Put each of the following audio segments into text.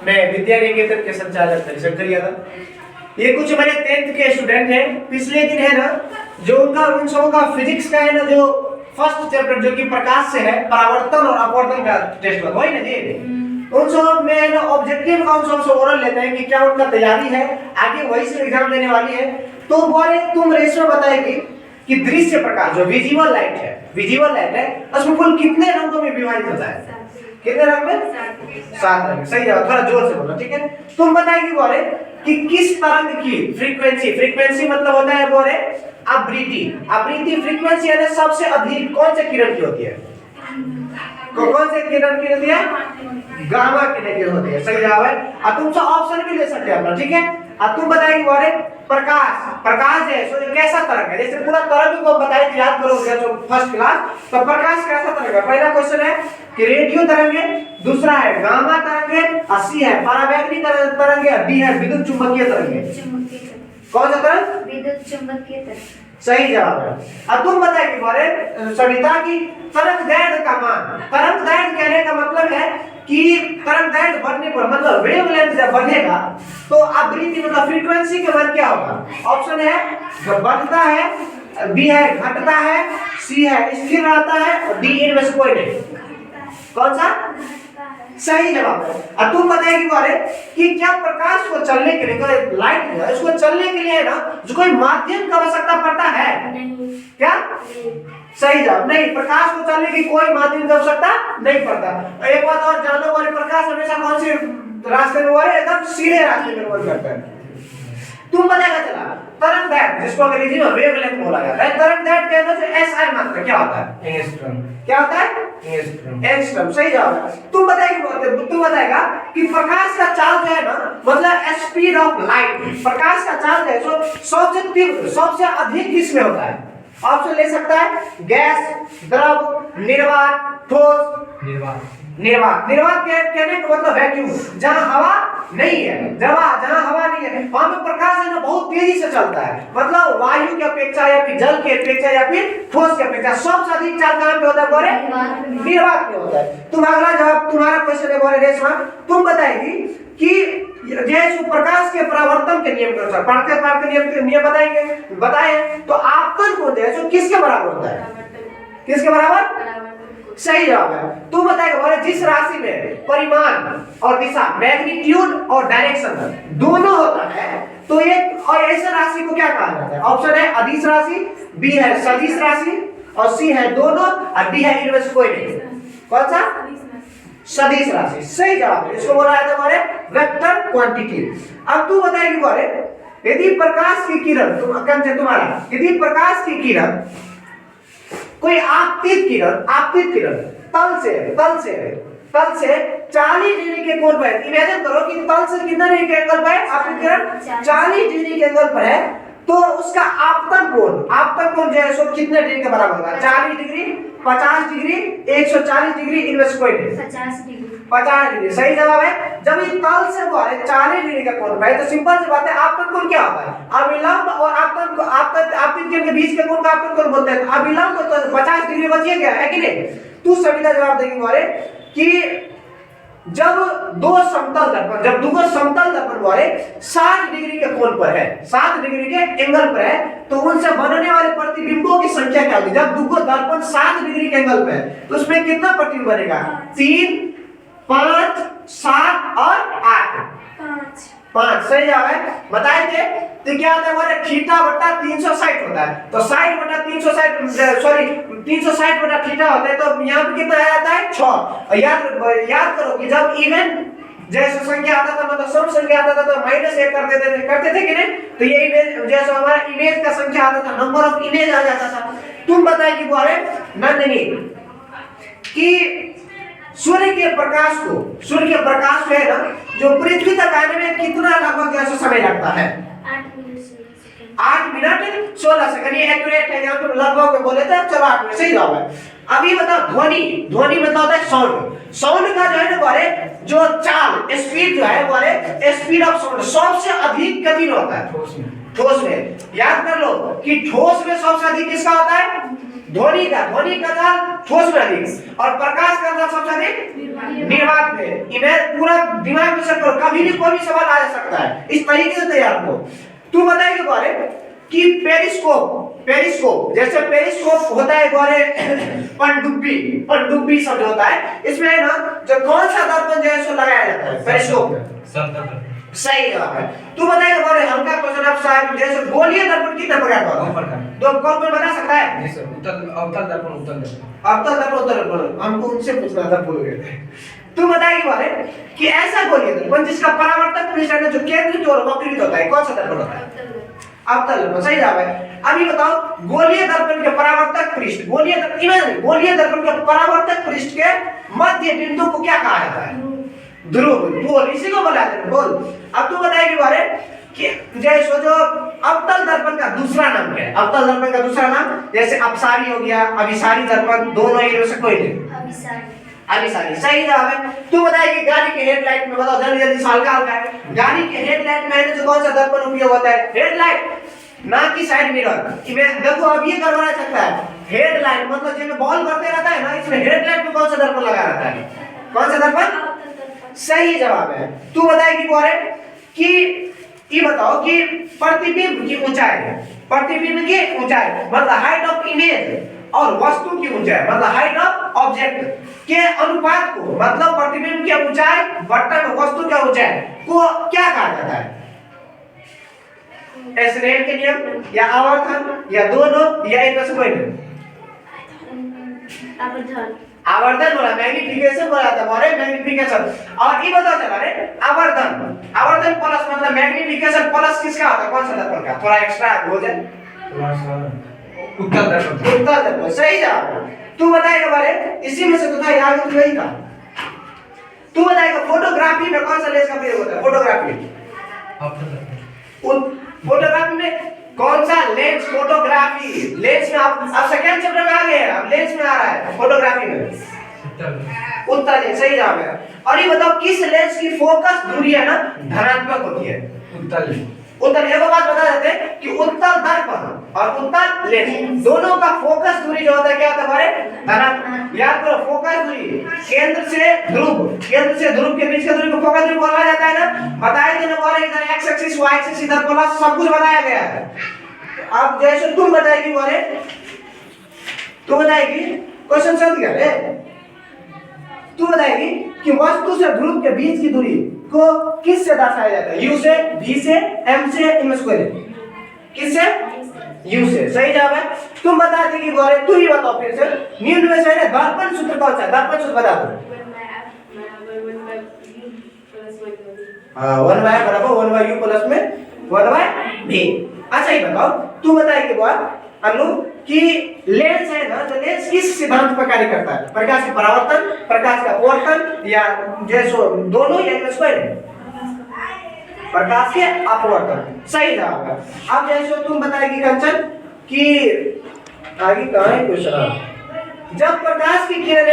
मैं विद्या निकेतन के संचालक हरिशंकर यादव। ये कुछ मेरे 10th के स्टूडेंट हैं। पिछले दिन है ना जो उन सबों का फिजिक्स का है ना जो फर्स्ट चैप्टर जो कि प्रकाश से है, परावर्तन और अपवर्तन का टेस्ट हुआ वही ना जी। उन सब में ना ऑब्जेक्टिव का उन सब ओरल लेते हैं कि क्या उनका तैयारी है, आगे वही से एग्जाम देने वाली है। तो बोले तुम रेशो बताएगी कि दृश्य प्रकाश जो विजुअल लाइट है उसमें कुल कितने रंगों में विभाजित होता है? कितने रंग में? 7 रंग। सही जवाब, थोड़ा जोर से बोलो, ठीक है। तुम बताएगी बोले कि किस तरंग की फ्रीक्वेंसी मतलब होता है बोले आवृत्ति फ्रीक्वेंसी यानी सबसे अधिक कौन से किरण की होती है? कौन से किरण की होती है? गामा किरण की होती है। सही जवाब है। अब तुम सब ऑप्शन भी ले सकते हो अपना, ठीक है। अब तुम बताएगी बोले प्रकाश है सो कैसा तरंग है? जैसे पूरा तरंग को बताए थे, याद करोगे जो फर्स्ट क्लास। तो प्रकाश कैसा तरंग है? पहला क्वेश्चन है कि रेडियो तरंग है, दूसरा है गामा तरंग है, और सी है परावैक्तिक तरंग है, डी है विद्युत चुंबकीय तरंग है। कौन सा तरंग? विद्युत चुंबकीय तरंग। सही जवाब है। अब तुम बताएगी बोले सविता की तरंगदैर्घ्य का मान। तरंगदैर्घ्य कहने का मतलब है कि तरंगदैर्घ्य बढ़ने पर मतलब वेवलेंथ जब बढ़ेगा तो आवृत्ति मतलब फ्रीक्वेंसी का मान क्या होगा? ऑप्शन है बढ़ता है, बी है घटता है, सी है स्थिर रहता है, और डी इनमें से कोई नहीं। कौन सा? सही जवाब है। अब तुम बताएगी बोले कि क्या प्रकाश को चलने के लिए कोई लाइट है उसको चलने के लिए है ना जो कोई माध्यम की आवश्यकता पड़ता है? नहीं। क्या? सही जवाब, नहीं। प्रकाश को चलने की कोई माध्यम की आवश्यकता नहीं पड़ता। एक बात और जान लो, प्रकाश हमेशा कौन से रास्ते में एकदम सीधे रास्ते में मूव करता है। तुम बताएगा चला तरंगदैर्घ्य जिसको अंग्रेजी में वेवलेंथ बोला जाता है। तरंगदैर्घ्य के अंदर से एसआई मात्रा क्या होता है? एंगस्ट्रॉम। क्या होता है? एंगस्ट्रॉम। सही जवाब है। तुम बताएगा कि प्रकाश का चाल जो है ना मतलब स्पीड ऑफ लाइट, प्रकाश का चाल है जो सबसे तीव्र सबसे अधिक किसमें होता है? ऑप्शन ले सकता है गैस, द्रव, निर्वात, ठोस। निर्वात कहने का मतलब वैक्यूम, जहां हवा नहीं है, जहां हवा नहीं है वहां पे प्रकाश है ना बहुत तेजी से चलता है। मतलब वायु की अपेक्षा या फिर जल की अपेक्षा या फिर ठोस की अपेक्षा सबसे अधिक चाल कहां पे होता है बोले? निर्वात में होता है। तुम अगला जवाब तुम्हारा क्वेश्चन है बोले रेशमा, तुम बताएगी कि जैसे प्रकाश के परावर्तन के नियम के अनुसार पढ़ते नियम बताए तो आपतन को जो किसके बराबर होता है? किसके बराबर? सही जवाब है। तू बताएगा बोले जिस राशि में परिमाण और दिशा मैग्नीट्यूड और डायरेक्शन दोनों होता है तो एक और ऐसे राशि को क्या कहा जाता है? ऑप्शन है अदिश राशि, बी है सदिश राशि, और सी है दोनों, और डी है इनमें से कोई नहीं। कौन सा? सदिश राशि। सही जवाब है। इसको बोला जाता है बोले वेक्टर क्वांटिटी। अब तू बताएगी बोले यदि प्रकाश की किरण यदि प्रकाश की किरण कोई आपतित किरण तल से 40 डिग्री के कोण पर, इमेजिन करो कि तल से कितना डिग्री के एंगल पर है आपतित किरण? 40 डिग्री के एंगल पर है तो उसका आपतन कोण जो है सो कितने डिग्री के बराबर होगा? 40 डिग्री, 50 डिग्री, 140 डिग्री, इनमें से कोई नहीं। 50 डिग्री। सही जवाब है। जब ये तल से वो 40 डिग्री का कोण है तो सिंपल सी बात है आपतन कोण क्या होता है? अविलंब और आपतित किरण के बीच के कोण का आपतन कोण बोलते हैं। अविलंब तो 50 डिग्री बचिए गया है कि नहीं? तू सविता जवाब देगी बोले कि जब दो समतल दर्पण बोले 60 डिग्री के कोण पर है, 60 डिग्री के एंगल पर है तो उनसे बनने वाले प्रतिबिंबों की संख्या क्या होगी? जब दो दर्पण 60 डिग्री के एंगल पर है तो उसमें कितना प्रतिबिंब बनेगा? 3, 5, 7 और 8। 5। सही जवाब है। बताए थे तो क्या होता है बोले थीटा बटा 360 होता है। तो 60 बटा 360 बटा थीटा होता है तो यहाँ पे कितना आ जाता है? 6। याद करो कि जब इवन जैसे संख्या आता था मतलब सम संख्या आता था तो -1 करते थे कि नहीं? तो ये इमेज जैसे हमारा इमेज का संख्या आता था नंबर ऑफ इमेज आ जाता था। तुम बताएगी बोले नंदिनी कि सूर्य के प्रकाश जो है ना जो पृथ्वी तक आने में कितना लगभग जैसा समय लगता है? 8 मिनट 16 सेकंड। ये एक्यूरेट है, यहाँ पे लगभग बोले थे। चलो 8 मिनट। सही जवाब है। अभी बताओ ध्वनि मतलब होता है साउंड का जो है ना बोले जो चाल स्पीड जो है बोले स्पीड ऑफ साउंड सबसे अधिक गति में होता है ठोस में याद कर लो कि ठोस में सबसे अधिक किसका होता है? ध्वनि का था ठोस में अधिक, और प्रकाश का था सबसे अधिक निर्वात में। इन्हें पूरा दिमाग में सेट करो, कभी भी कोई भी सवाल आ सकता है, इस तरीके से तैयार हो। तू बताएगी बारे कि पेरिस्कोप जैसे पेरिस्कोप होता है बारे पनडुब्बी शब्द होता है, इसमें है ना जो कौन सा दर्पण जो है सो लगाया जाता है पेरिस्कोप में? सही जवाब है। तू बताएगा बारे हल्का क्वेश्चन आप शायद जैसे गोलीय दर्पण कितना प्रकार का होता है? दो कौन बता सकता है? जी सर, अवतल दर्पण उत्तल दर्पण हमको उनसे पूछना था, भूल गए थे। तू बताएगी बारे कि ऐसा गोलीय दर्पण जिसका परावर्तक पृष्ठ है जो केंद्र की ओर वक्रित होता है, कौन सा दर्पण होता है? अवतल दर्पण, सही जवाब है। अभी बताओ गोलीय दर्पण के परावर्तक पृष्ठ, गोलीय दर्पण के परावर्तक पृष्ठ के मध्य बिंदु को क्या कहा जाता है? ध्रुव। बोल, इसी को बोला जाता है। बोल, अब तू बताएगी बारे कि जैसे जो अवतल दर्पण का दूसरा नाम क्या है? अवतल दर्पण का दूसरा नाम जैसे अपसारी हो गया, अभिसारी दर्पण, दोनों ही में से कोई नहीं। अभिसारी, सही जवाब है। तू बताएगी गाड़ी के हेडलाइट में, बताओ जल्दी जल्दी सवाल का है। गाड़ी के हेडलाइट में जो कौन सा दर्पण उपयोग होता है? हेडलाइट, ना कि साइड मिरर। इसमें देखो अब ये करवाना सकता है हेडलाइट, मतलब जिसमें बॉल करते रहता है ना, इसमें हेडलाइट में कौन सा दर्पण लगा रहता है? कौन सा दर्पण? सही जवाब है। तू बताएगी बोले कि ये बताओ कि प्रतिबिंब की ऊंचाई मतलब हाइट ऑफ इमेज और वस्तु की ऊंचाई मतलब हाइट ऑफ ऑब्जेक्ट के अनुपात को, मतलब प्रतिबिंब की ऊंचाई बट्टन वस्तु की ऊंचाई को क्या कहा जाता है? एस्नेल के नियम या आवर्धन या दोनों या इनमें से कोई नहीं? आवर्धन बोला, मैग्निफिकेशन बोला था बोले, मैग्निफिकेशन। और ये बताओ चला रे आवर्धन प्लस मतलब मैग्निफिकेशन प्लस किसका होता है? कौन सा दर्पण का? थोड़ा एक्स्ट्रा हो जाए, उत्तल दर्पण, सही जवाब। तू बताएगा बारे इसी में से तो था यार, तू यही था। तू बताएगा फोटोग्राफी में कौन सा लेंस का प्रयोग होता है? फोटोग्राफी में कौन सा लेंस? फोटोग्राफी लेंस में आप सेकंड चैप्टर में आ गए हैं, अब लेंस में आ रहा है फोटोग्राफी में उत्तल लेंस, सही जवाब है। और ये बताओ किस लेंस की फोकस दूरी है ना धनात्मक होती है? उत्तल। एक बात बता देते हैं कि उत्तल दर्पण और उत्तल लेंस दोनों का फोकस दूरी जो होता है क्या होता है हमारे? धनात्मक। याद करो फोकस दूरी केंद्र से ध्रुव के बीच की दूरी को फोकस दूरी बोला जाता है ना। बताया देने वाले इधर एक्स एक्सिस वाई एक्सिस इधर प्लस सब कुछ बताया गया है। अब जैसे तुम बताएगी बोले, तू बताएगी क्वेश्चन समझ गया रे? तू बताएगी कि वस्तु से ध्रुव के बीच की दूरी को किस से दर्शाया जाता है? यू से, भी से, एम से, इनमें से कोई नहीं? किससे? यू से, सही जवाब है। तुम बता देगी बोले, तू ही बताओ फिर से निम्न में से दर्पण सूत्र कौन सा? दर्पण सूत्र बता दो। 1/r बराबर 1/u प्लस में 1/v। अच्छा ये बताओ, तू बताएगी बात अनु कि लेंस है ना, तो लेंस किस सिद्धांत पर कार्य करता है? प्रकाश का परावर्तन, प्रकाश का अपवर्तन या जैसो दोनों या कोई नहीं? प्रकाश के अपवर्तन, सही जवाब है। अब जैसो तुम बताएगी कंचन कि आगे कहां है क्वेश्चन? जब प्रकाश की किरणें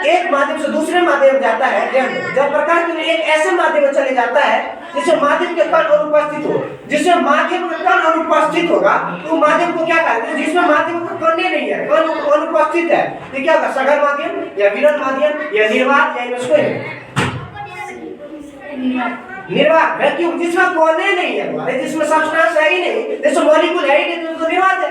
एक माध्यम से दूसरे माध्यम में जाता है, जब प्रकाश की एक ऐसे माध्यम में चले जाता है जिसमें माध्यम के कण अनुपस्थित हो, जिसमें माध्यम का कण अनुपस्थित होगा तो माध्यम को क्या कहते हैं? जिसमें माध्यम का कण नहीं है, कण अनुपस्थित है, तो क्या होगा? सघन माध्यम या विरल माध्यम या निर्वात या इसको निर्वात। वैक्यूम जिसमें कोने नहीं है हमारे, जिसमें सब्सटेंस है ही नहीं, जिसमें मॉलिक्यूल है ही नहीं, तो निर्वात है।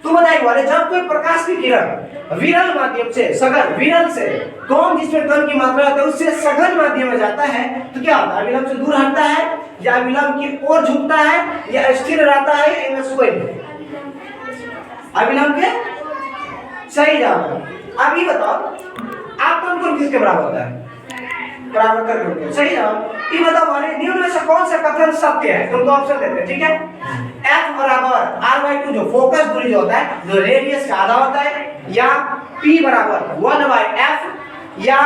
तो बताइए वाले जब कोई प्रकाश की किरण विरल माध्यम से सघन, विरल से कम जिसमें कण की मात्रा होती है उससे सघन माध्यम में जाता है तो क्या होता है? अविलंब से दूर हटता है या अविलंब की ओर झुकता है या स्थिर रहता है? इनमें से कोई नहीं? अविलंब के, सही जवाब है। अब ये बताओ आपतन कोण किसके बराबर होता है? परावर्तक कोण, सही जवाब। ये बताओ हमारे निम्न में से कौन सा कथन सत्य है? तुमको ऑप्शन देते हैं, ठीक है? F बराबर r/2 जो फोकस दूरी जो होता है, जो रेडियस का आधा होता है, या P बराबर 1/f या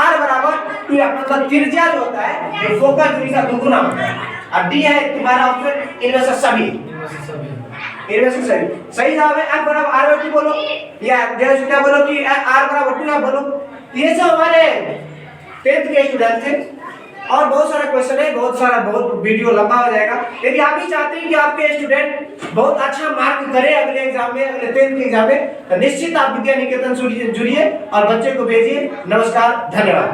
R बराबर 2f मतलब त्रिज्या जो होता है जो फोकस दूरी का दुगुना होता है। अब D है तुम्हारा ऑप्शन, इनमें से सभी सही जवाब है। F बराबर r/2 बोलो या जैसे क्या बोलो कि R बराबर 2f बोलो। ये सब हमारे 10th के स्टूडेंट थे, और बहुत सारा क्वेश्चन है, बहुत वीडियो लंबा हो जाएगा। यदि आप भी चाहते हैं कि आपके स्टूडेंट बहुत अच्छा मार्क करे अगले एग्जाम में, अगले 10th के एग्जाम में, तो निश्चित आप विद्या निकेतन से जुड़िए और बच्चे को भेजिए। नमस्कार, धन्यवाद।